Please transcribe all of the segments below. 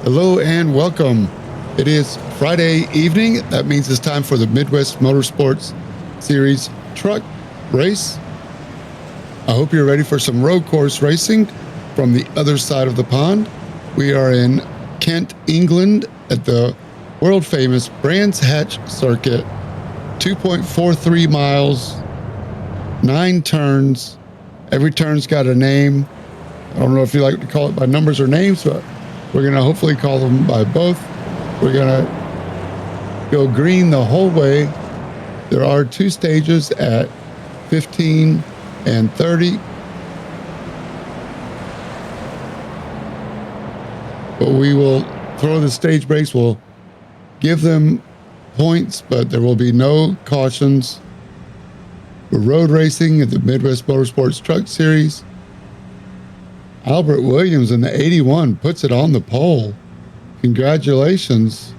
Hello and welcome. It is Friday evening. That means it's time for the Midwest Motorsports Series truck race. I hope you're ready for some road course racing from the other side of the pond. We are in Kent, England at the world famous Brands Hatch circuit. 2.43 miles, 9 turns. Every turn's got a name. I don't know if you like to call it by numbers or names, but we're going to hopefully call them by both. We're going to go green the whole way. There are 2 stages at 15 and 30. But we will throw the stage breaks. We'll give them points, but there will be no cautions. We're road racing at the Midwest Motorsports Truck Series. Albert Williams in the 81 puts it on the pole. Congratulations.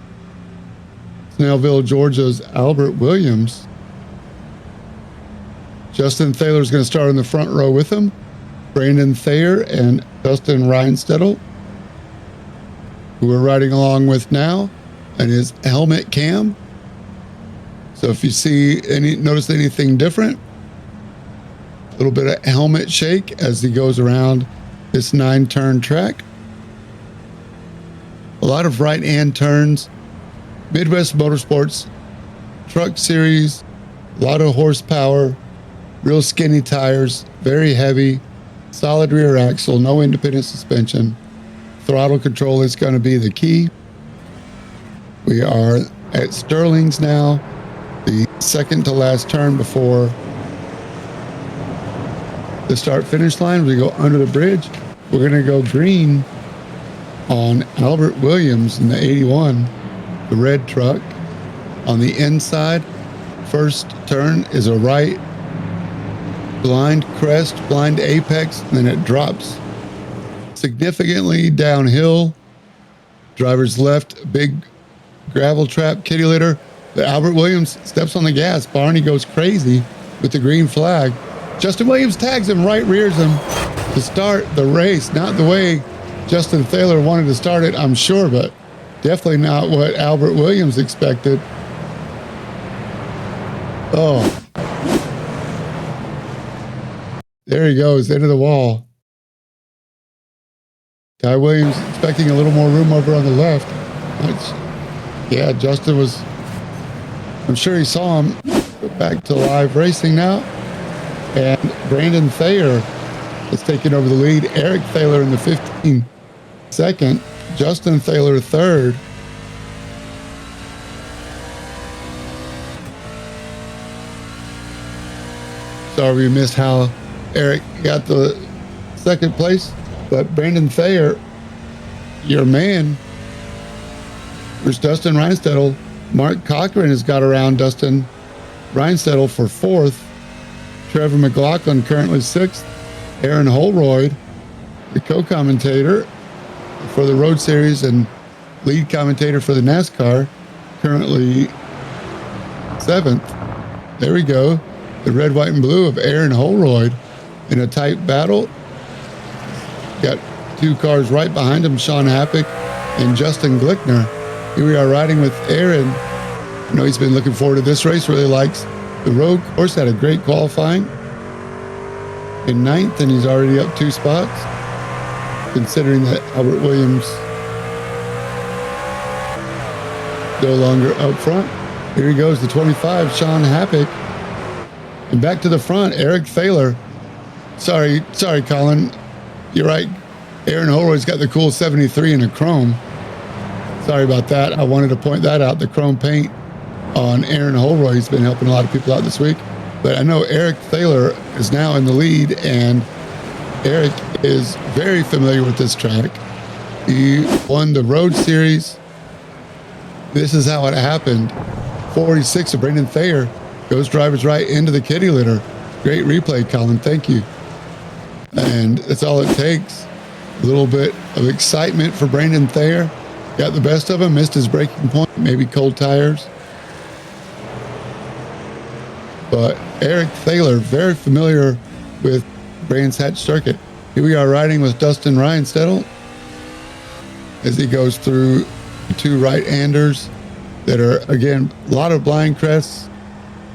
Snellville, Georgia's Albert Williams. Justin Thaler is going to start in the front row with him. Brandon Thayer and Dustin Reinstedel, who we're riding along with now, and his helmet cam. So if you notice anything different, a little bit of helmet shake as he goes around this 9-turn track. A lot of right-hand turns. Midwest Motorsports Truck Series, a lot of horsepower, real skinny tires, very heavy, solid rear axle, no independent suspension. Throttle control is going to be the key. We are at Sterling's now, the second to last turn before the start-finish line. We go under the bridge. We're going to go green on Albert Williams in the 81, the red truck. On the inside, first turn is a right blind crest, blind apex, and then it drops significantly downhill. Driver's left, big gravel trap, kitty litter. But Albert Williams steps on the gas. Barney goes crazy with the green flag. Justin Williams tags him, right rears him to start the race. Not the way Justin Thaler wanted to start it, I'm sure, but definitely not what Albert Williams expected. Oh. There he goes, into the wall. Ty Williams expecting a little more room over on the left. Yeah, Justin was, I'm sure he saw him. Back to live racing now. And Brandon Thayer is taking over the lead. Eric Thaler in the 15 second. Justin Thaler third. Sorry we missed how Eric got the second place. But Brandon Thayer, your man. There's Dustin Reinstedel. Mark Cochran has got around Dustin Reinstedel for 4th. Trevor McLaughlin currently 6th. Aaron Holroyd, the co-commentator for the Road Series and lead commentator for the NASCAR, currently 7th. There we go. The red, white, and blue of Aaron Holroyd in a tight battle. Got 2 cars right behind him, Sean Happick and Justin Glickner. Here we are riding with Aaron. You know, he's been looking forward to this race, really likes the road course, had a great qualifying. In 9th, and he's already up 2 spots, considering that Albert Williams no longer up front. Here he goes, the 25, Sean Happick. And back to the front, Eric Thaler. Sorry, Colin. You're right. Aaron Holroyd's got the cool 73 in a chrome. Sorry about that. I wanted to point that out. The chrome paint on Aaron Holroyd's been helping a lot of people out this week. But I know Eric Thaler is now in the lead, and Eric is very familiar with this track. He won the Road Series. This is how it happened. 46 of Brandon Thayer goes driver's right into the kitty litter. Great replay, Colin. Thank you. And that's all it takes. A little bit of excitement for Brandon Thayer. Got the best of him, missed his braking point, maybe cold tires. But Eric Thaler, very familiar with Brands Hatch circuit. Here we are riding with Dustin Reinstedel. as he goes through two right-handers that are, again, a lot of blind crests,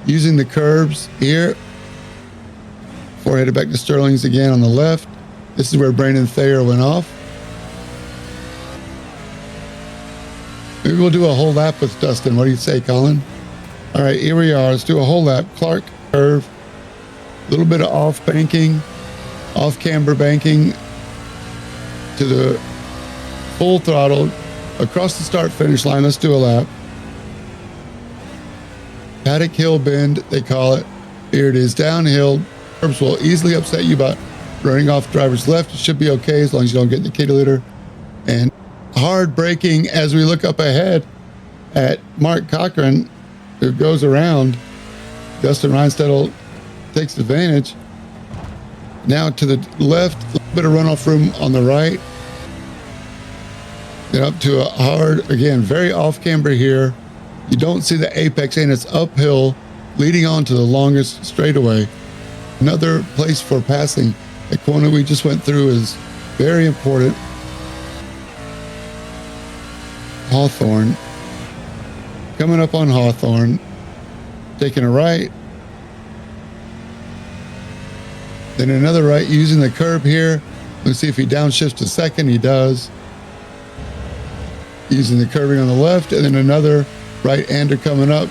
using the curbs here. Before headed back to Sterling's again on the left. This is where Brandon Thayer went off. Maybe we'll do a whole lap with Dustin. What do you say, Colin? All right, here we are. Let's do a whole lap. Clark curve. A little bit of off banking, off camber banking to the full throttle across the start finish line. Let's do a lap. Paddock Hill Bend, they call it. Here it is, downhill. Curbs will easily upset you by running off driver's left. It should be okay as long as you don't get in the kitty litter. And hard braking as we look up ahead at Mark Cochran, who goes around. Dustin Reinstedel takes advantage. Now to the left, a little bit of runoff room on the right. Then up to a hard, again, very off camber here. You don't see the apex, and it's uphill, leading on to the longest straightaway. Another place for passing. The corner we just went through is very important. Hawthorne. Coming up on Hawthorne. Taking a right. Then another right using the curb here. Let's see if he downshifts to second. He does. Using the curbing on the left, and then another right-hander coming up.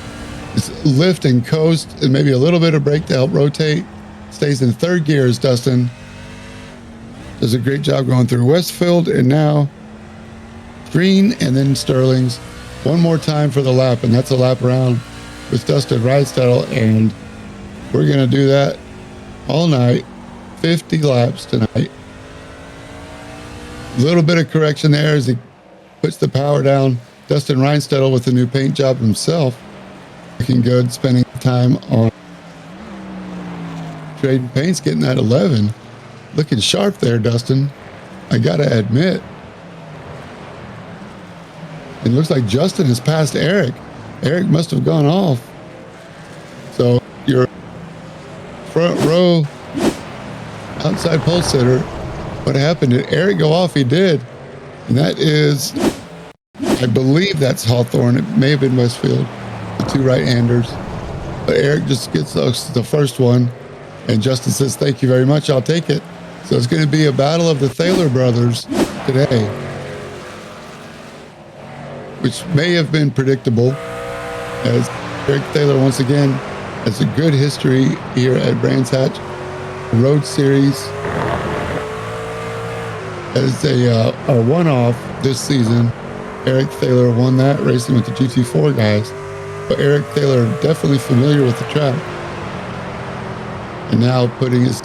It's lift and coast, and maybe a little bit of brake to help rotate. Stays in third gear as Dustin does a great job going through Westfield, and now Green, and then Sterling's. One more time for the lap, and that's a lap around with Dustin Reinstedel, and we're going to do that all night. 50 laps tonight. A little bit of correction there as he puts the power down. Dustin Reinstedel with the new paint job himself. Looking good, spending time on trading paints, getting that 11. Looking sharp there, Dustin. I gotta admit. It looks like Justin has passed Eric. Eric must have gone off. So your front row outside pole sitter, what happened? Did Eric go off? He did. And that is, I believe that's Hawthorne. It may have been Westfield, the two right-handers. But Eric just gets the first one. And Justin says, thank you very much. I'll take it. So it's going to be a battle of the Thaler brothers today, which may have been predictable, as Eric Thaler once again has a good history here at Brands Hatch Road Series as a one-off this season. Eric Thaler won that, racing with the GT4 guys. But Eric Thaler definitely familiar with the track, and now putting his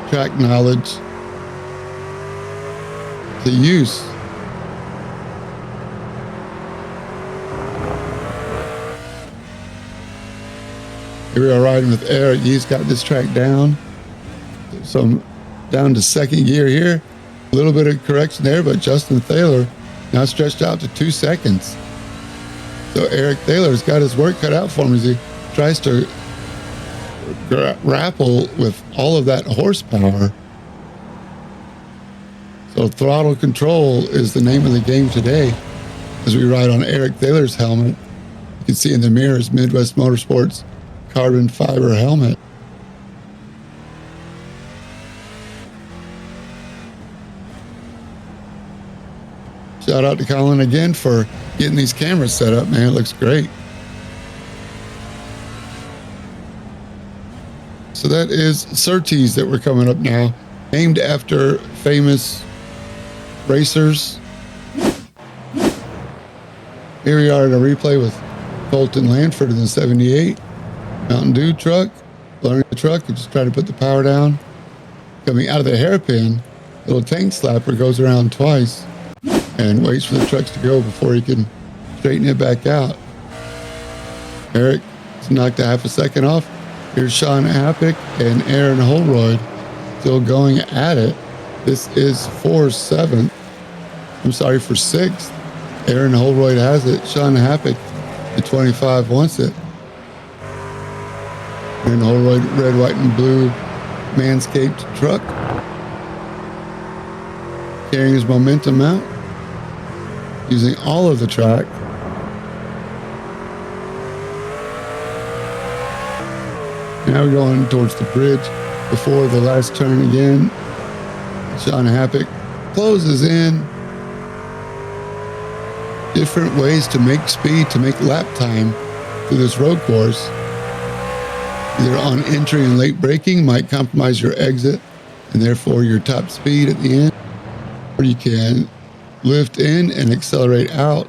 track knowledge to use. Here we are riding with Eric. He's got this track down. So I'm down to second gear here. A little bit of correction there, but Justin Thaler now stretched out to 2 seconds. So Eric Thaler's got his work cut out for him as he tries to grapple with all of that horsepower. So throttle control is the name of the game today as we ride on Eric Thaler's helmet. You can see in the mirrors Midwest Motorsports carbon fiber helmet. Shout out to Colin again for getting these cameras set up, man. It looks great. So that is Surtees that we're coming up now, named after famous racers. Here we are in a replay with Colton Lanford in the 78 Mountain Dew truck. Learning the truck and just trying to put the power down. Coming out of the hairpin, little tank slapper goes around twice and waits for the trucks to go before he can straighten it back out. Eric is knocked a half a second off. Here's Sean Appick and Aaron Holroyd still going at it. This is for 7th. I'm sorry, for 6th. Aaron Holroyd has it. Sean Appick, the 25, wants it. Aaron Holroyd, red, white, and blue Manscaped truck. Carrying his momentum out. using all of the track. Now we're going towards the bridge before the last turn again. Sean Happick closes in. Different ways to make speed, to make lap time through this road course. Either on entry and late braking might compromise your exit and therefore your top speed at the end, or you can lift in and accelerate out.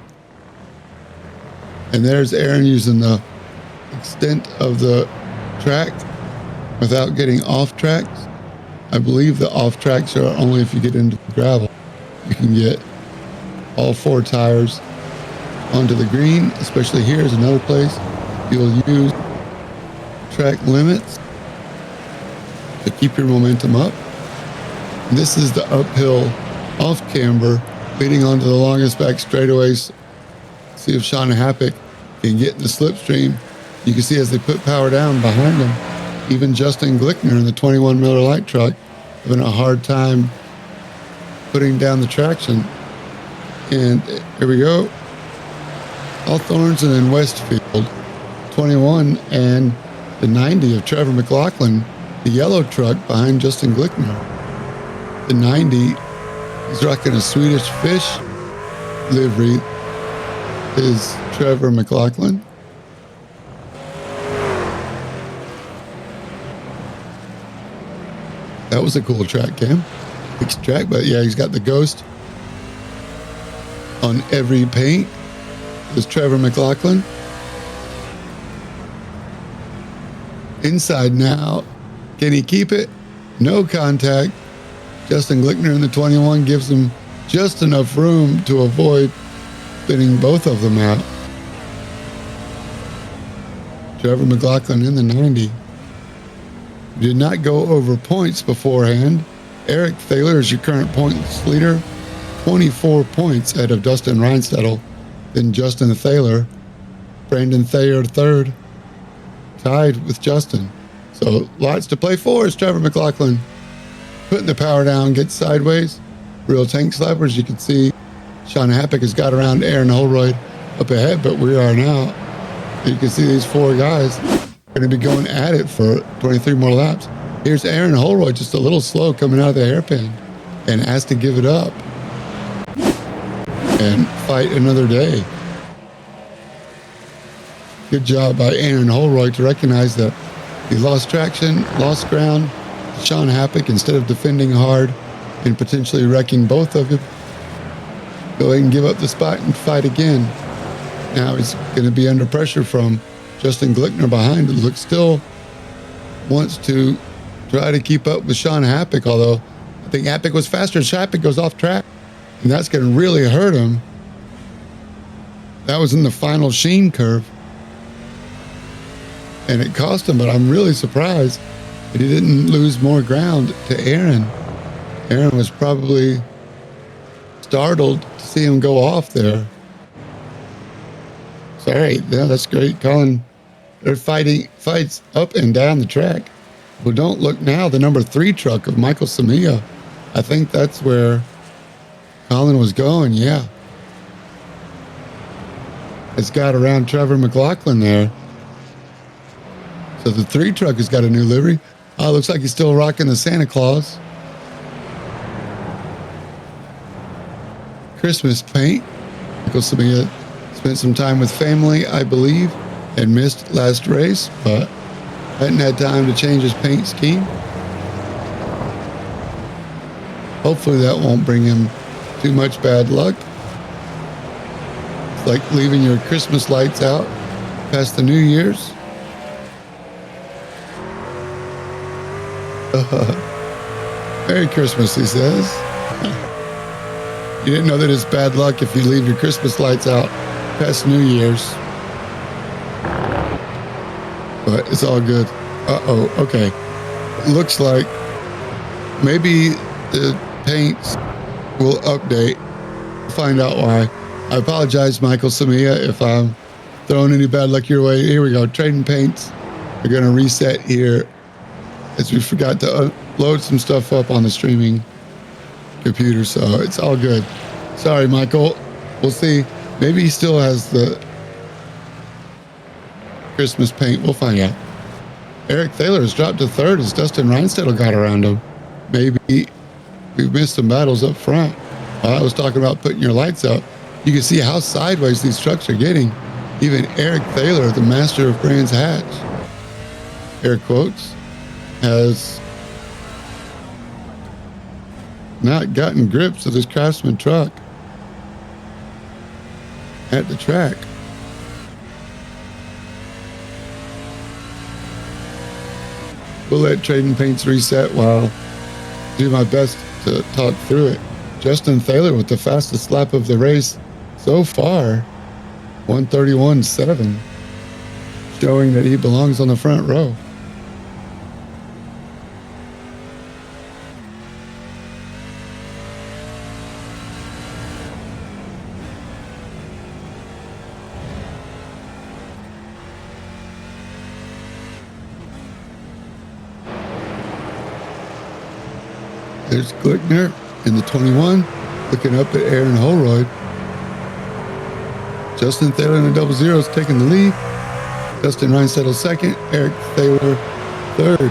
And there's Aaron using the extent of the track without getting off tracks. I believe the off tracks are only if you get into the gravel. You can get all 4 tires onto the green, especially here is another place you'll use track limits to keep your momentum up. And this is the uphill off camber leading onto the longest back straightaways. See if Sean Happick can get in the slipstream. You can see as they put power down behind him, even Justin Glickner in the 21 Miller Lite truck having a hard time putting down the traction. And here we go. Hawthorns and then Westfield 21 and the 90 of Trevor McLaughlin, the yellow truck behind Justin Glickner. The 90, he's rocking a Swedish Fish livery, is Trevor McLaughlin. That was a cool track cam. Fixed track, but yeah, he's got the Ghost on every paint. There's Trevor McLaughlin. Inside now. Can he keep it? No contact. Justin Glickner in the 21 gives him just enough room to avoid spinning both of them out. Trevor McLaughlin in the 90. Did not go over points beforehand. Eric Thaler is your current points leader. 24 points ahead of Dustin Reinstedel. Then Justin Thaler. Brandon Thayer third. Tied with Justin. So lots to play for as Trevor McLaughlin putting the power down, gets sideways. Real tank slappers. You can see Sean Happick has got around Aaron Holroyd up ahead, but we are now. You can see these 4 guys going to be going at it for 23 more laps. Here's Aaron Holroyd just a little slow coming out of the hairpin and has to give it up and fight another day. Good job by Aaron Holroyd to recognize that he lost traction, lost ground. Sean Happick, instead of defending hard and potentially wrecking both of them, go ahead and give up the spot and fight again. Now he's going to be under pressure from Justin Glickner behind. It looks still wants to try to keep up with Sean Happick, although I think Happick was faster. Happick goes off track, and that's going to really hurt him. That was in the final Sheen curve, and it cost him, but I'm really surprised that he didn't lose more ground to Aaron. Aaron was probably startled to see him go off there. Sorry, yeah, that's great, Colin. They're fights up and down the track. Well, don't look now, the number 3 truck of Michael Samia. I think that's where Colin was going, yeah. It's got around Trevor McLaughlin there. So the 3 truck has got a new livery. Oh, looks like he's still rocking the Santa Claus Christmas paint. Michael Samia spent some time with family, I believe, and missed last race, but hadn't had time to change his paint scheme. Hopefully that won't bring him too much bad luck. It's like leaving your Christmas lights out past the New Year's. Merry Christmas, he says. You didn't know that it's bad luck if you leave your Christmas lights out past New Year's. But it's all good. Uh-oh, okay. It looks like maybe the paints will update. We'll find out why. I apologize, Michael Samia, if I'm throwing any bad luck your way. Here we go. Trading paints are going to reset here as we forgot to load some stuff up on the streaming computer, so it's all good. Sorry, Michael. We'll see. Maybe he still has the Christmas paint. We'll find out. Eric Thaler has dropped to third as Dustin Reinstedt got around him. Maybe we've missed some battles up front. While I was talking about putting your lights up, you can see how sideways these trucks are getting. Even Eric Thaler, the master of Brands Hatch, air quotes, has not gotten grips of this Craftsman truck at the track. We'll let Trading Paints reset while I do my best to talk through it. Justin Thaler with the fastest lap of the race so far, 1:31.7, showing that he belongs on the front row. There's Glickner in the 21, looking up at Aaron Holroyd. Justin Thaler in the double zeros taking the lead. Dustin Reinstedt second. Eric Thaler third.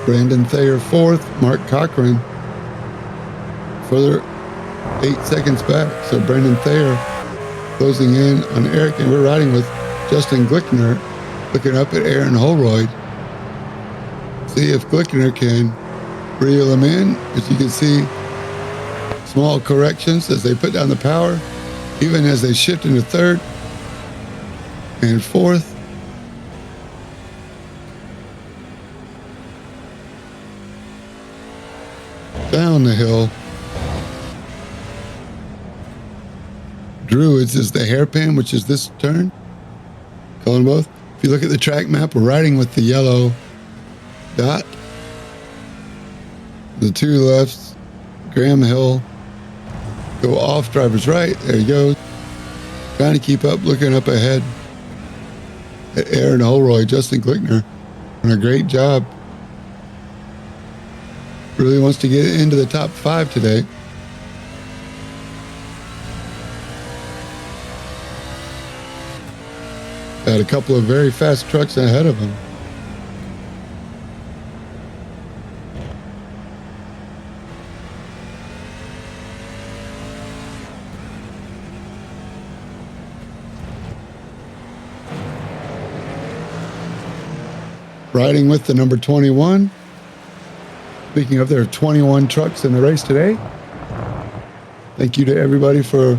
Brandon Thayer fourth. Mark Cochran further 8 seconds back. So Brandon Thayer closing in on Eric, and we're riding with Justin Glickner, looking up at Aaron Holroyd. See if Glickner can reel him in. As you can see, small corrections as they put down the power, even as they shift into third and fourth. Down the hill, Druids is the hairpin, which is this turn. Calling both. If you look at the track map, we're riding with the yellow dot. The two lefts, Graham Hill, go off driver's right. There he goes. Trying to keep up, looking up ahead at Aaron Holroyd. Justin Glickner doing a great job. Really wants to get into the top 5 today. Got a couple of very fast trucks ahead of him. Riding with the number 21. Speaking of, there are 21 trucks in the race today. Thank you to everybody for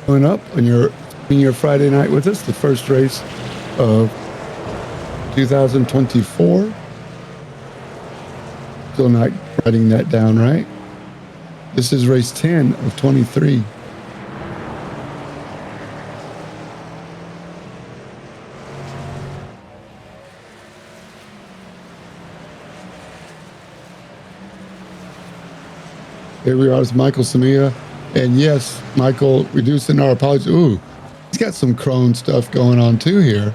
showing up on your Friday night with us, the first race of 2024. Still not writing that down right. This is race 10 of 23. Here we are, it's Michael Samia. And yes, Michael, reducing our apologies. Ooh, he's got some chrome stuff going on too here.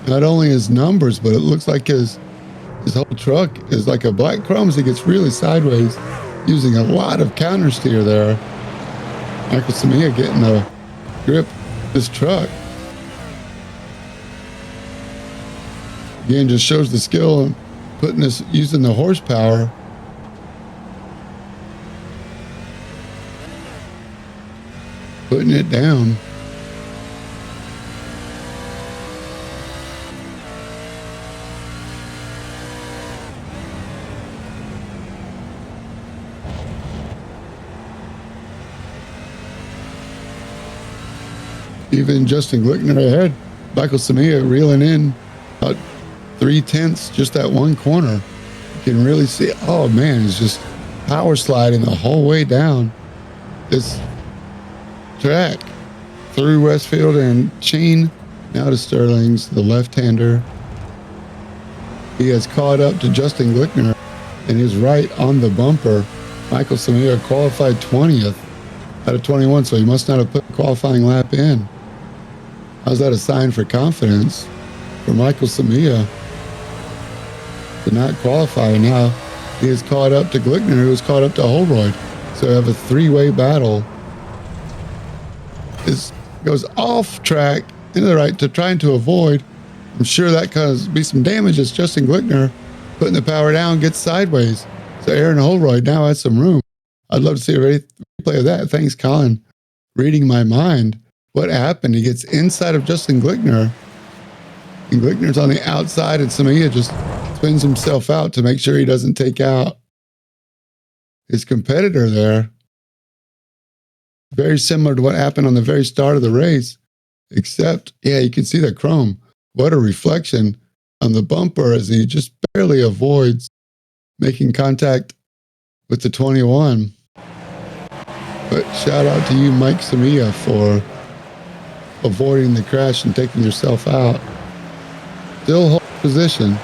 Not only his numbers, but it looks like his whole truck is like a black chrome as he gets really sideways, using a lot of counter steer there. Michael Samia getting a grip of this truck. Again, just shows the skill in putting this, using the horsepower. Putting it down. Even Justin Glickner ahead. Michael Samia reeling in about 3/10, just that one corner. You can really see, oh man, he's just power sliding the whole way down this track through Westfield and Sheen, now to Sterling's, the left-hander. He has caught up to Justin Glickner and is right on the bumper. Michael Samia qualified 20th out of 21, so he must not have put a qualifying lap in. How's that a sign for confidence for Michael Samia to not qualify. Now he is caught up to Glickner, who is caught up to Holroyd. So we have a three-way battle. This goes off track into the right to trying to avoid. I'm sure that causes be some damage as Justin Glickner putting the power down gets sideways. So Aaron Holroyd now has some room. I'd love to see a replay of that. Thanks, Colin. Reading my mind. What happened? He gets inside of Justin Glickner, and Glickner's on the outside, and Samia just spins himself out to make sure he doesn't take out his competitor there. Very similar to what happened on the very start of the race, except, yeah, you can see the chrome. What a reflection on the bumper as he just barely avoids making contact with the 21. But shout out to you, Mike Samia, for avoiding the crash and taking yourself out. Still hold position,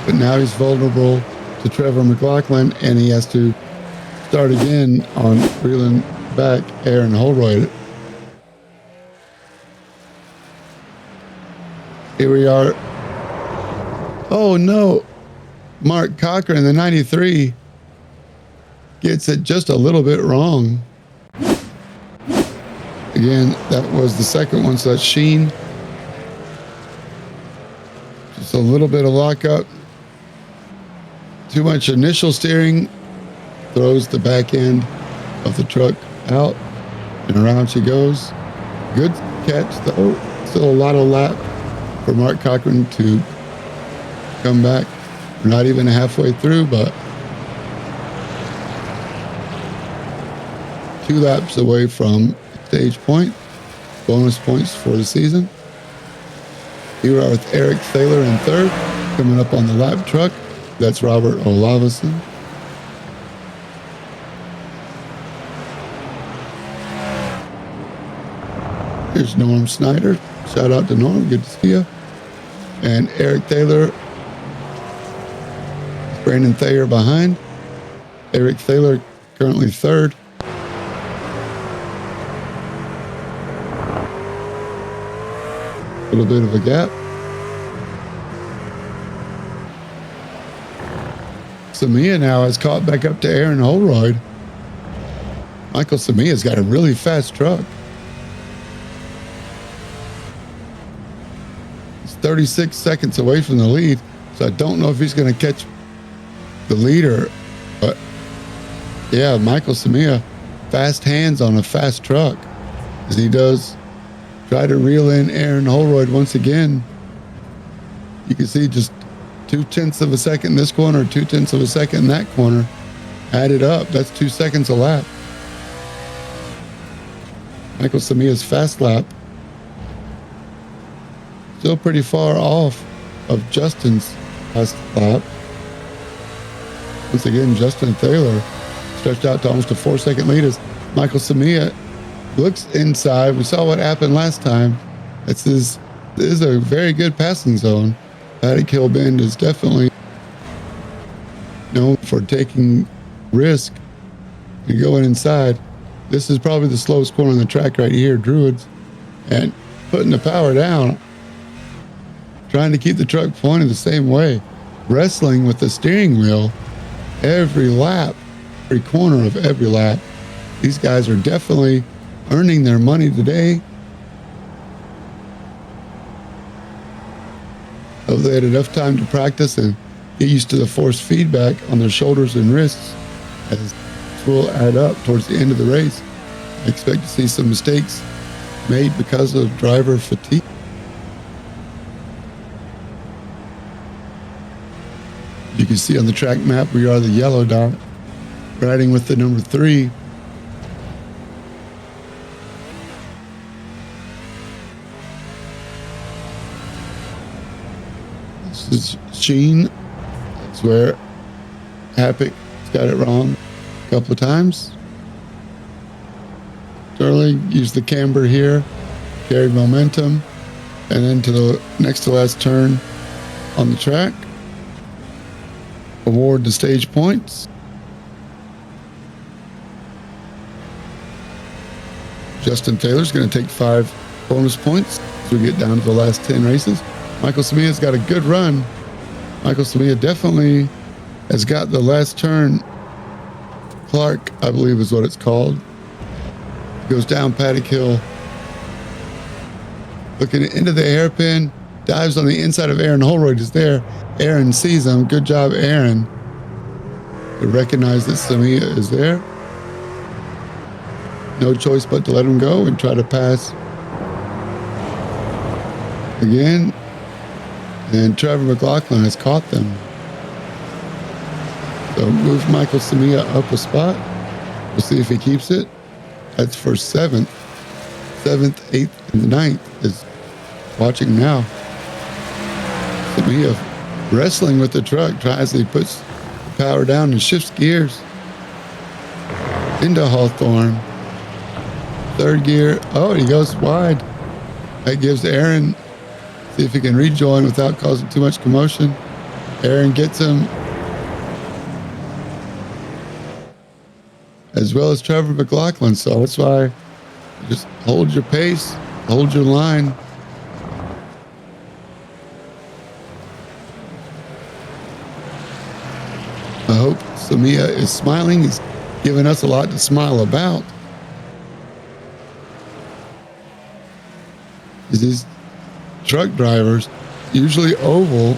but now he's vulnerable to Trevor McLaughlin, and he has to start again on reeling back Aaron Holroyd. Here we are. Oh no, Mark Cochran, the 93, gets it just a little bit wrong. Again, that was the second one, so that's Sheen. Just a little bit of lockup. Too much initial steering. Throws the back end of the truck out, and around she goes. Good catch, though. Still a lot of lap for Mark Cochran to come back. We're not even halfway through, but 2 laps away from stage point. Bonus points for the season. Here we are with Eric Thaler in third. Coming up on the lap truck, that's Robert Olavison. Here's Norm Snyder. Shout out to Norm. Good to see you. And Eric Thaler. Brandon Thayer behind. Eric Thaler currently third. A little bit of a gap. Samia now has caught back up to Aaron Holroyd. Michael Samia's got a really fast truck. 36 seconds away from the lead, so I don't know if he's going to catch the leader. But yeah, Michael Samia, fast hands on a fast truck as he does try to reel in Aaron Holroyd once again. You can see just 0.2 of a second in this corner, 0.2 of a second in that corner. Added up, that's 2 seconds a lap. Michael Samia's fast lap still pretty far off of Justin's last lap. Once again, Justin Thaler stretched out to almost a 4-second lead as Michael Samia looks inside. We saw what happened last time. This is a very good passing zone. Paddock Hill Bend is definitely known for taking risk and going inside. This is probably the slowest corner on the track right here, Druids, and putting the power down, trying to keep the truck pointed the same way, wrestling with the steering wheel every lap, every corner of every lap. These guys are definitely earning their money today. Hope they had enough time to practice and get used to the force feedback on their shoulders and wrists, as this will add up towards the end of the race. I expect to see some mistakes made because of driver fatigue. You can see on the track map, we are the yellow dot, riding with the number 3. This is Sheen. That's where Happick's got it wrong a couple of times. Sterling used the camber here, carried momentum, and then to the next to last turn on the track. Award the stage points. Justin Taylor's going to take 5 bonus points as we get down to the last 10 races. Michael Samia's got a good run. Michael Samia definitely has got the last turn. Clark, I believe is what it's called. Goes down Paddock Hill. Looking into the hairpin. Dives on the inside of Aaron Holroyd is there. Aaron sees him. Good job, Aaron. To recognize that Samia is there. No choice but to let him go and try to pass again. And Trevor McLaughlin has caught them. So move Michael Samia up a spot. We'll see if he keeps it. That's for 7th. 7th, 8th, and 9th is watching now. Samia wrestling with the truck, tries he puts the power down and shifts gears into Hawthorne. 3rd gear. Oh, he goes wide. That gives Aaron, see if he can rejoin without causing too much commotion. Aaron gets him, as well as Trevor McLaughlin. So that's why just hold your pace, hold your line. I hope Samia is smiling. He's given us a lot to smile about. These truck drivers, usually oval,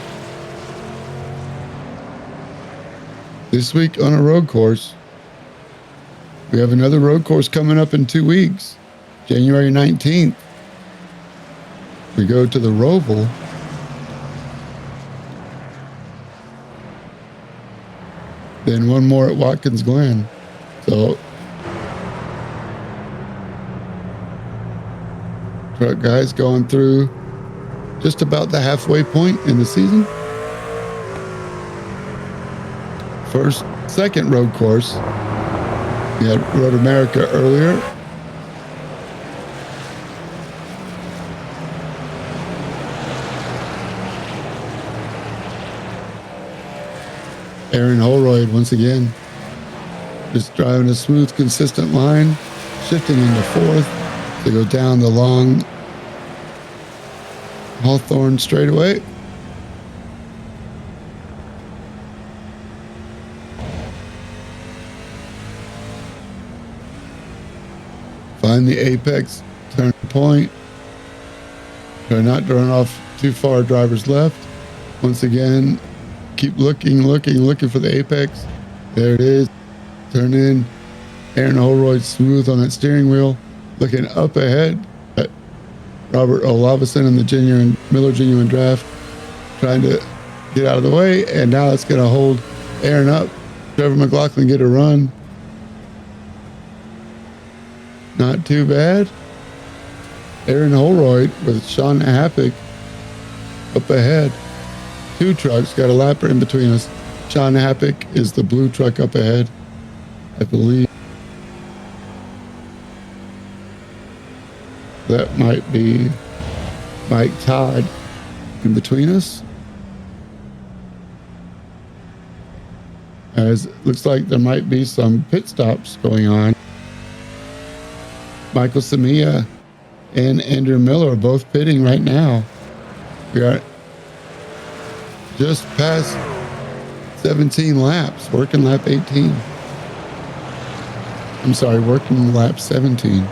this week on a road course. We have another road course coming up in 2 weeks, January 19th. We go to the Roval. Then one more at Watkins Glen. So truck guys going through just about the halfway point in the season. Second road course. We had Road America earlier. Aaron Holroyd once again, just driving a smooth, consistent line, shifting into 4th to go down the long Hawthorne straightaway. Find the apex, turn point. Try not to run off too far, drivers left. Once again, keep looking for the apex. There it is. Turn in. Aaron Holroyd smooth on that steering wheel. Looking up ahead at Robert Olavison in the Miller Genuine Draft. Trying to get out of the way. And now it's going to hold Aaron up. Trevor McLaughlin get a run. Not too bad. Aaron Holroyd with Sean Happick up ahead. 2 trucks, got a lapper in between us. Sean Happick is the blue truck up ahead, I believe. That might be Mike Todd in between us. As it looks like there might be some pit stops going on. Michael Samia and Andrew Miller are both pitting right now. We are just past 17 laps, working lap 18. I'm sorry, working lap 17.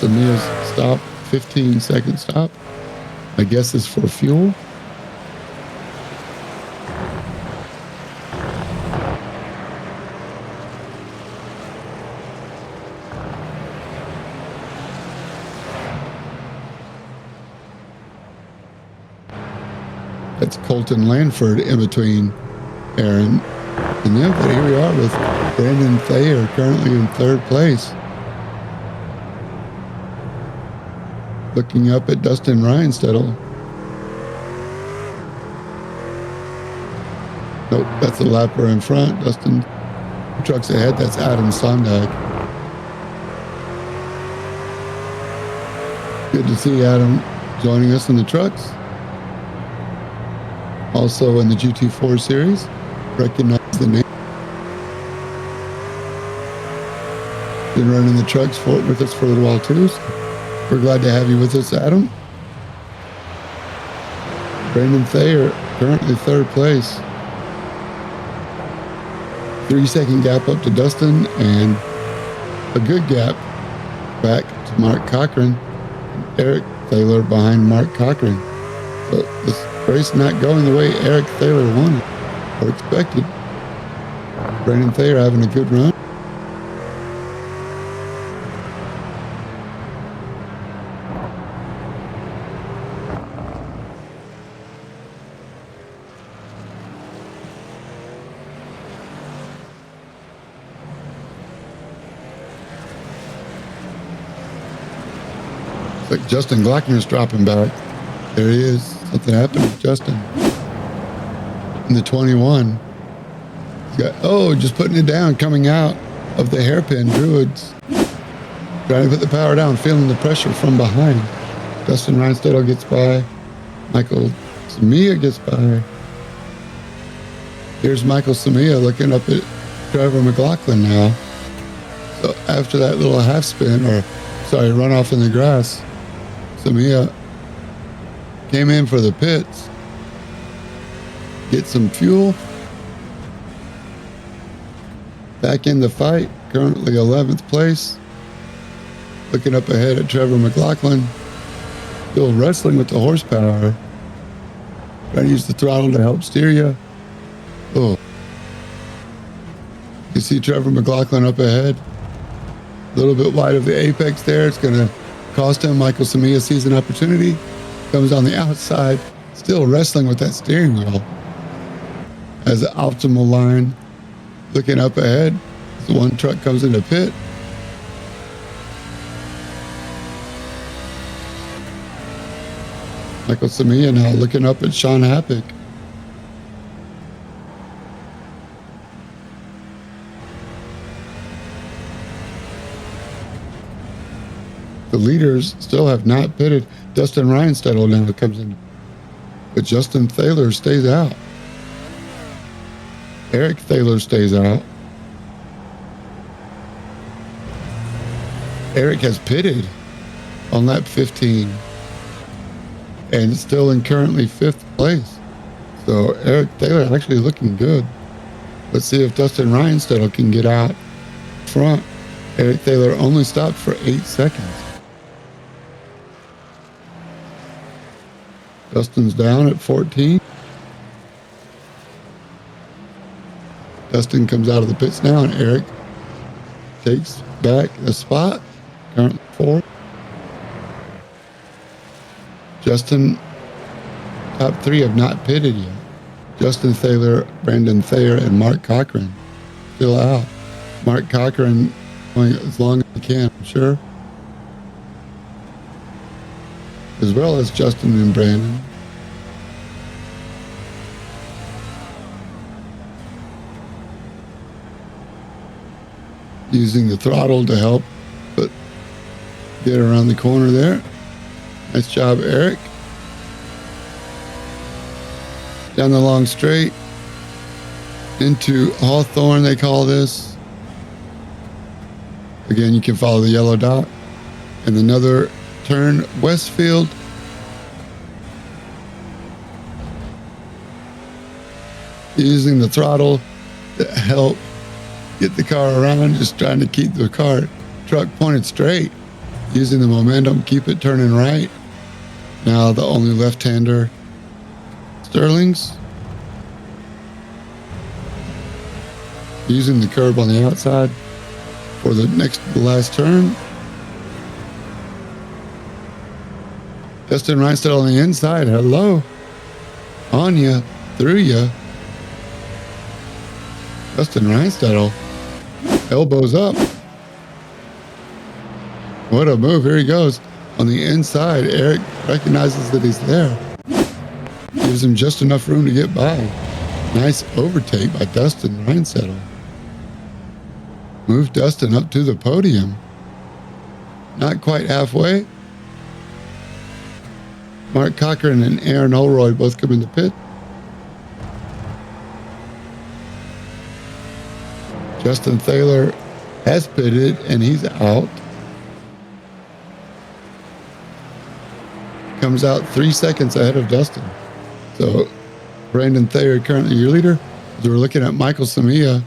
Samia's stop, 15-second stop. I guess is for fuel. That's Colton Lanford in between Aaron and them. But here we are with Brandon Thayer currently in 3rd place. Looking up at Dustin Reinstedel. Nope, that's the lapper in front. Dustin, trucks ahead, that's Adam Sondag. Good to see Adam joining us in the trucks. Also in the GT4 series, recognize the name. been running the trucks with us for a little while too. So we're glad to have you with us, Adam. Brandon Thayer, currently third place. 3-second gap up to Dustin and a good gap back to Mark Cochran. Eric Thaler behind Mark Cochran. So this race not going the way Eric Thaler wanted or expected. Brandon Thayer having a good run. Like Justin Glockner's dropping back. There he is. Something happened with Justin. In the 21. He's got, just putting it down, coming out of the hairpin. Druids trying to put the power down, feeling the pressure from behind. Dustin Reinstedt gets by. Michael Samia gets by. Here's Michael Samia looking up at Trevor McLaughlin now. So after that little half spin, run off in the grass, Samia came in for the pits, get some fuel, back in the fight, currently 11th place, looking up ahead at Trevor McLaughlin, still wrestling with the horsepower, trying to use the throttle to help steer you. You see Trevor McLaughlin up ahead, a little bit wide of the apex there. It's going to cost him. Michael Samia sees an opportunity, comes on the outside, still wrestling with that steering wheel. Has the optimal line, looking up ahead. As one truck comes into pit. Michael Samia now looking up at Sean Happick. The leaders still have not pitted. Dustin Reinstedt now comes in. But Justin Thaler stays out. Eric Thaler stays out. Eric has pitted on lap 15 and still in currently 5th place. So Eric Thaler actually looking good. Let's see if Dustin Reinstedt can get out front. Eric Thaler only stopped for 8 seconds. Dustin's down at 14. Dustin comes out of the pits now, and Eric takes back a spot. Currently 4th. Justin, top 3 have not pitted yet. Justin Thaler, Brandon Thayer, and Mark Cochran still out. Mark Cochran going as long as he can, I'm sure. As well as Justin and Brandon. Using the throttle to help get around the corner there. Nice job, Eric. Down the long straight into Hawthorne, they call this. Again, you can follow the yellow dot. And another turn Westfield. Using the throttle to help get the car around, just trying to keep the truck pointed straight. Using the momentum, keep it turning right. Now the only left-hander, Sterling's. Using the curb on the outside for the last turn. Justin Reinstedt on the inside. Hello. On you, through you. Justin Reinstedt, elbows up. What a move. Here he goes. On the inside, Eric recognizes that he's there. Gives him just enough room to get by. Nice overtake by Dustin Reinstedt. Move Dustin up to the podium. Not quite halfway. Mark Cochran and Aaron Holroyd both come in the pit. Justin Thaler has pitted and he's out. Comes out 3 seconds ahead of Dustin. So Brandon Thayer currently your leader. As we're looking at Michael Samia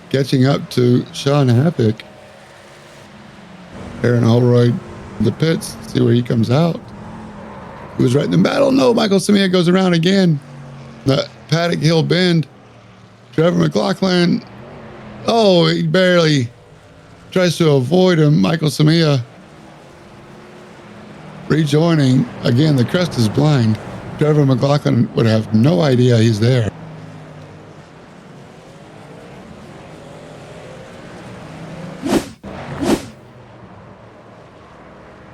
catching up to Sean Happick. Aaron Holroyd in the pits, see where he comes out. He was right in the battle. No, Michael Samia goes around again. The Paddock Hill bend. Trevor McLaughlin. Oh, he barely tries to avoid him. Michael Samia rejoining. Again, the crest is blind. Trevor McLaughlin would have no idea he's there.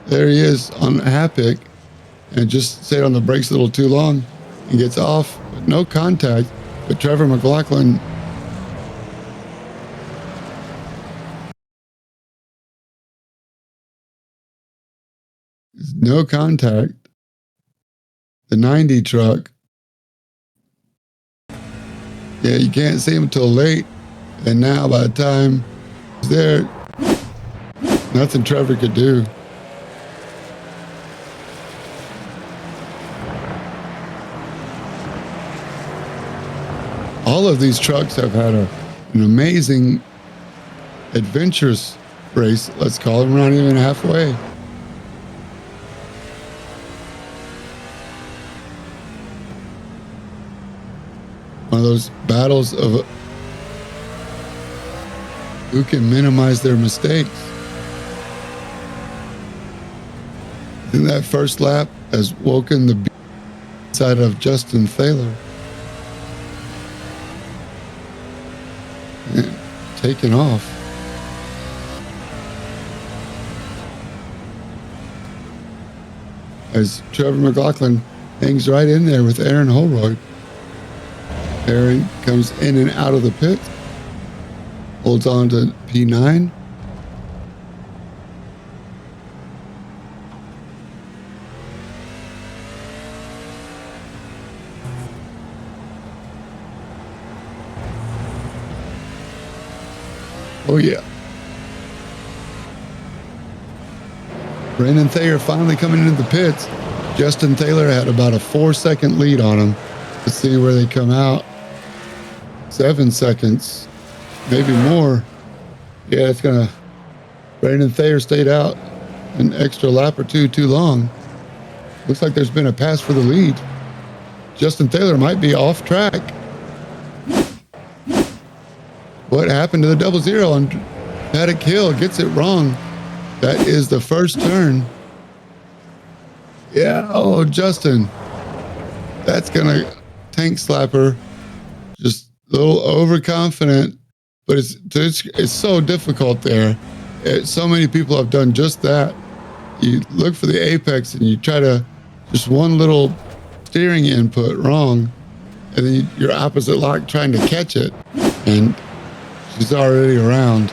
There he is on Happick and just stayed on the brakes a little too long and gets off, but no contact. But Trevor McLaughlin no contact. The 90 truck. Yeah, you can't see him until late. And now by the time he's there, nothing Trevor could do. All of these trucks have had an amazing, adventurous race, let's call it. We're not even halfway. One of those battles of who can minimize their mistakes. I think that first lap has woken the side of Justin Thaler. And taken off. As Trevor McLaughlin hangs right in there with Aaron Holroyd. Aaron comes in and out of the pit, holds on to P9. Oh yeah. Brandon Thayer finally coming into the pits. Justin Taylor had about a 4-second lead on him. Let's see where they come out. 7 seconds, maybe more. Yeah, it's gonna. Brandon Thayer stayed out an extra lap or two too long. Looks like there's been a pass for the lead. Justin Taylor might be off track. What happened to the double zero on Paddock Hill? Gets it wrong. That is the first turn. Yeah, oh, Justin. That's gonna tank slapper. Just a little overconfident, but it's so difficult there. So many people have done just that. You look for the apex and you try to just one little steering input wrong, and then you're opposite lock trying to catch it, and she's already around.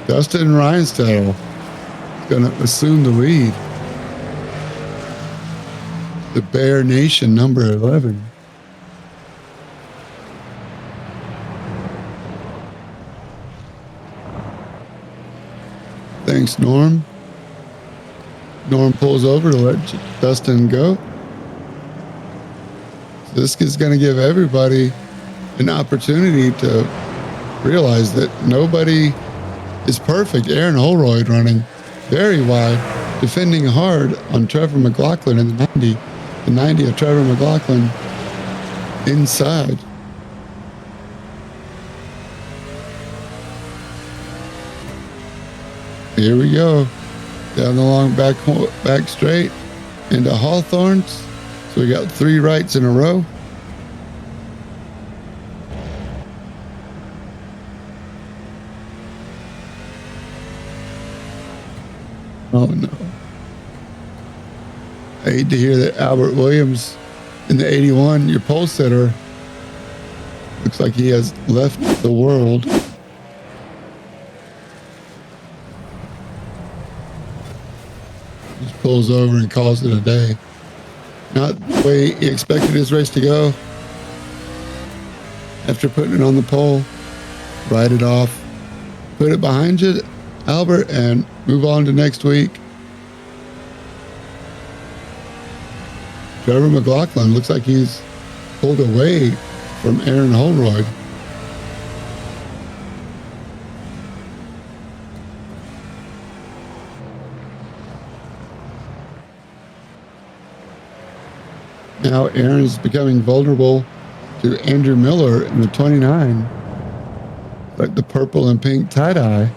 Dustin Reinstadel is going to assume the lead. The Bear Nation, number 11. Thanks, Norm. Norm pulls over to let Dustin go. So this is going to give everybody an opportunity to realize that nobody is perfect. Aaron Holroyd running very wide, defending hard on Trevor McLaughlin in the 90. The 90 of Trevor McLaughlin inside. Here we go. Down the long back straight into Hawthorns. So we got 3 rights in a row. Oh no. I hate to hear that Albert Williams in the 81, your pole sitter, looks like he has left the world. Just pulls over and calls it a day. Not the way he expected his race to go. after putting it on the pole. Ride it off. Put it behind you, Albert, and move on to next week. Trevor McLaughlin looks like he's pulled away from Aaron Holroyd. Now Aaron is becoming vulnerable to Andrew Miller in the 29. Like the purple and pink tie-dye.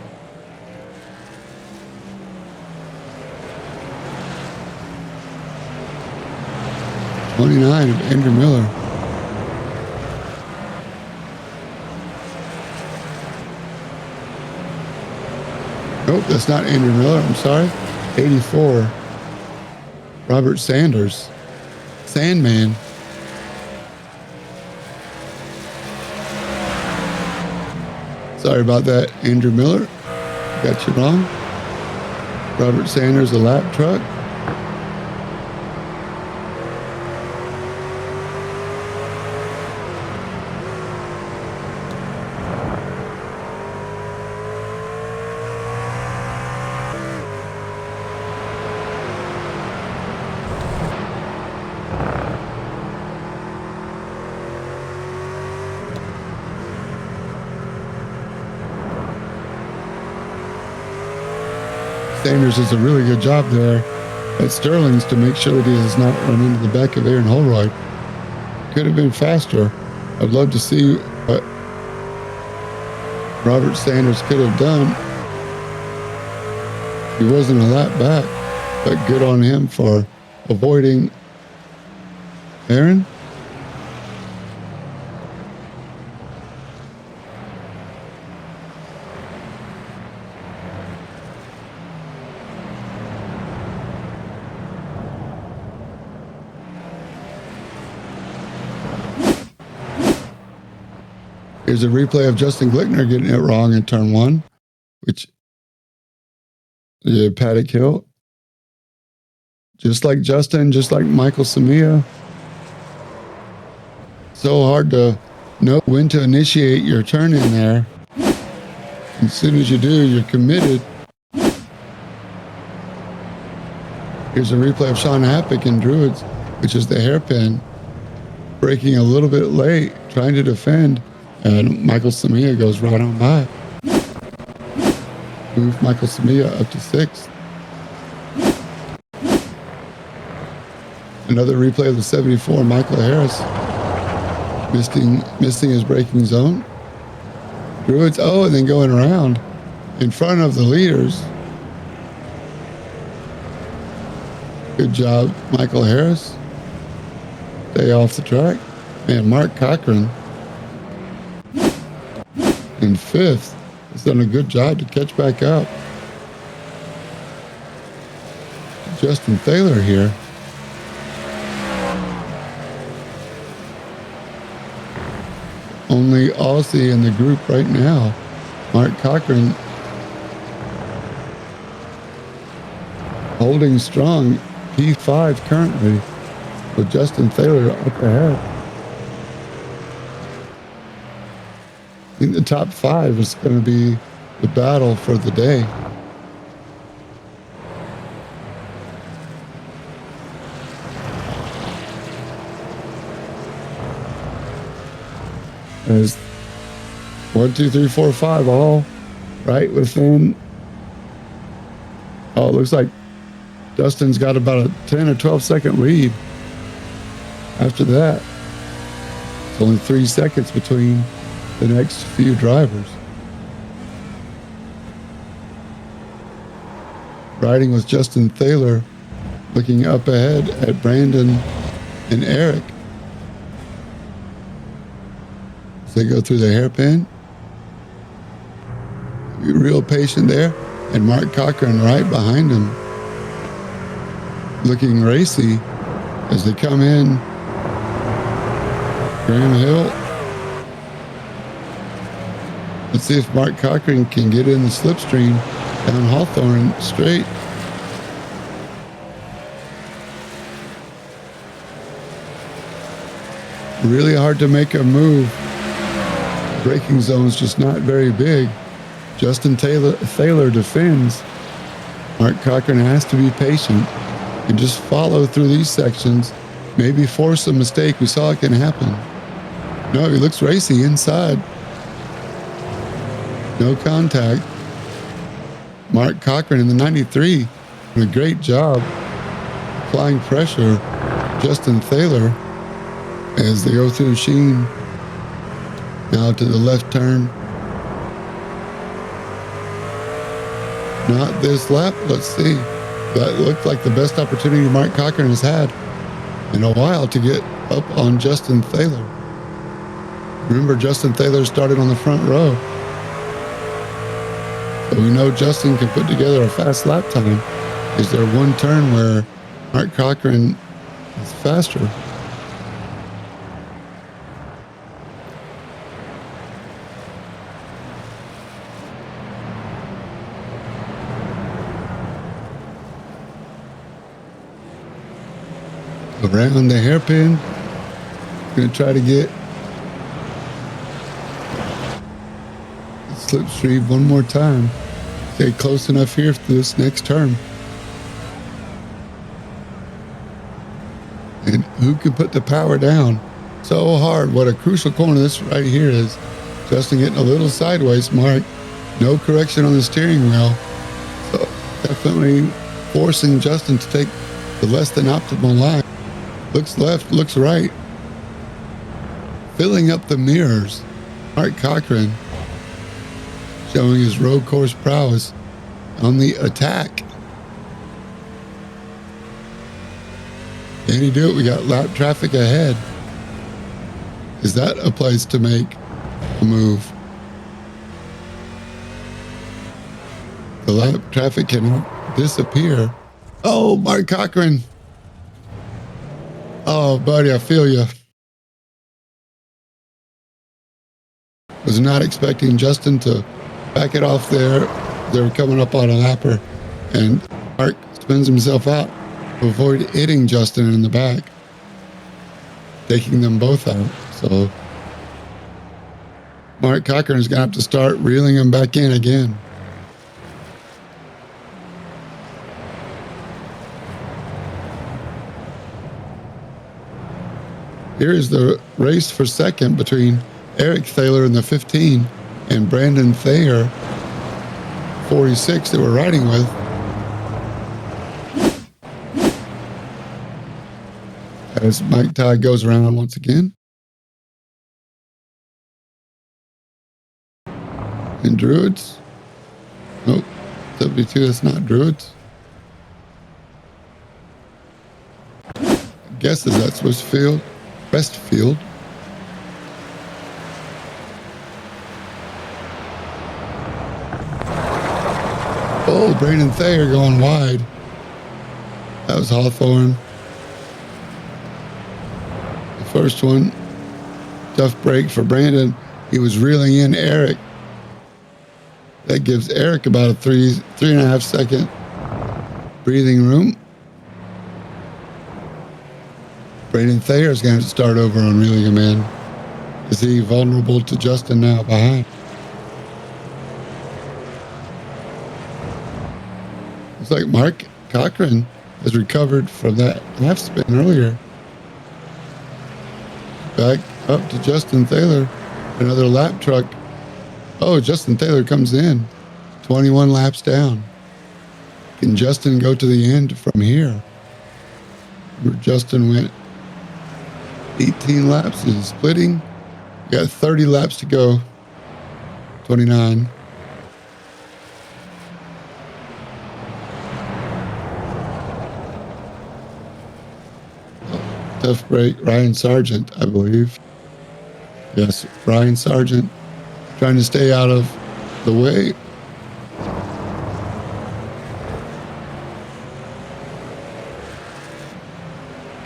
'29 of Andrew Miller. Nope, that's not Andrew Miller. I'm sorry. 84. Robert Sanders. Sandman. Sorry about that, Andrew Miller. Got you wrong. Robert Sanders, a lap truck. Sanders does a really good job there at Sterling's to make sure that he does not run into the back of Aaron Holroyd. Could have been faster. I'd love to see what Robert Sanders could have done. He wasn't a lap back, but good on him for avoiding Aaron. Here's a replay of Justin Glickner getting it wrong in turn 1, which Paddock Hill. Just like Justin, just like Michael Samia. So hard to know when to initiate your turn in there. As soon as you do, you're committed. Here's a replay of Sean Happick in Druids, which is the hairpin, braking a little bit late, trying to defend. And Michael Samia goes right on by. Move Michael Samia up to 6th. Another replay of the 74, Michael Harris missing his braking zone. Druids, and then going around in front of the leaders. Good job, Michael Harris. Stay off the track. Man, Mark Cochran in 5th has done a good job to catch back up. Justin Thaler here. Only Aussie in the group right now. Mark Cochran holding strong. P5 currently with Justin Thaler up ahead. I think the top 5 is going to be the battle for the day. There's 1, 2, 3, 4, 5 all right within. It looks like Dustin's got about a 10 or 12 second lead. After that, it's only 3 seconds between the next few drivers. Riding with Justin Thaler, looking up ahead at Brandon and Eric as they go through the hairpin. Be real patient there, and Mark Cochran right behind him, looking racy as they come in. Graham Hill. Let's see if Mark Cochran can get in the slipstream down Hawthorne straight. Really hard to make a move Braking zone's just not very big. Justin Thaler defends. Mark Cochran has to be patient and just follow through these sections. Maybe force a mistake. We saw it can happen. No, he looks racy inside. No contact. Mark Cochran in the 93 doing a great job applying pressure. Justin Thaler as they go through Sheen. Now to the left turn. Not this lap. Let's see. That looked like the best opportunity Mark Cochran has had in a while to get up on Justin Thaler. Remember, Justin Thaler started on the front row. So we know Justin can put together a fast lap time. Is there one turn where Mark Cochran is faster? Around the hairpin. Going to try to get slipstream one more time. Stay close enough here for this next turn. And who can put the power down so hard? What a crucial corner this right here is. Justin getting a little sideways. Mark, no correction on the steering wheel. So definitely forcing Justin to take the less than optimal line. Looks left, looks right. Filling up the mirrors. Mark Cochran showing his road course prowess on the attack. Can he do it? We got lap traffic ahead. Is that a place to make a move? The lap traffic can disappear. Oh, Mark Cochran. Oh, buddy, I feel you. Was not expecting Justin to back it off there. They were coming up on a lapper, and Mark spins himself out to avoid hitting Justin in the back, taking them both out. So Mark Cochran is going to have to start reeling him back in again. Here is the race for second between Eric Thaler in the 15 and Brandon Thayer, 46, that we're riding with. As Mike Todd goes around once again. And Druids. Nope, 72, that's not Druids. Guesses that's Westfield. Oh, Brandon Thayer going wide. That was Hawthorne. The first one, tough break for Brandon. He was reeling in Eric. That gives Eric about a 3.5 second breathing room. Brandon Thayer is going to start over on reeling him in. Is he vulnerable to Justin now behind? Looks like Mark Cochran has recovered from that half spin earlier. Back up to Justin Thaler. Another lap truck. Oh, Justin Thaler comes in. 21 laps down. Can Justin go to the end from here? Where Justin went 18 laps. He's splitting. We got 30 laps to go. 29. Tough break. Ryan Sargent, I believe. Yes, Ryan Sargent trying to stay out of the way.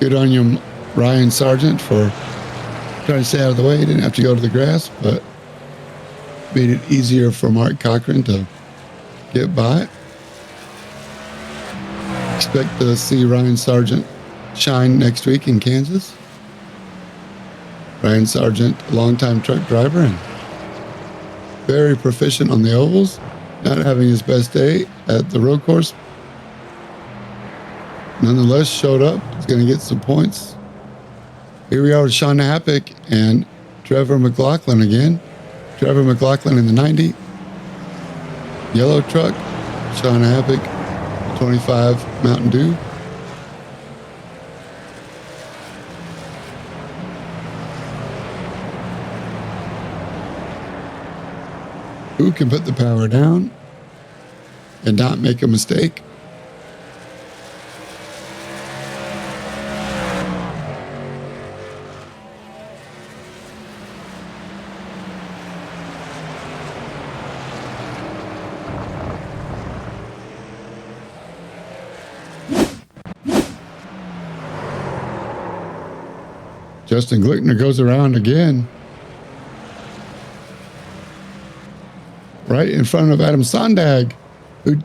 Good on you, Ryan Sargent, for trying to stay out of the way. He didn't have to go to the grass, but made it easier for Mark Cochran to get by. Expect to see Ryan Sargent shine next week in Kansas. Ryan Sargent, a longtime truck driver and very proficient on the ovals, not having his best day at the road course. Nonetheless, showed up. He's going to get some points. Here we are with Sean Happick and Trevor McLaughlin again. Trevor McLaughlin in the 90. Yellow truck. Sean Happick, 25 Mountain Dew. Who can put the power down and not make a mistake? Justin Glickner goes around again. Right in front of Adam Sondag, who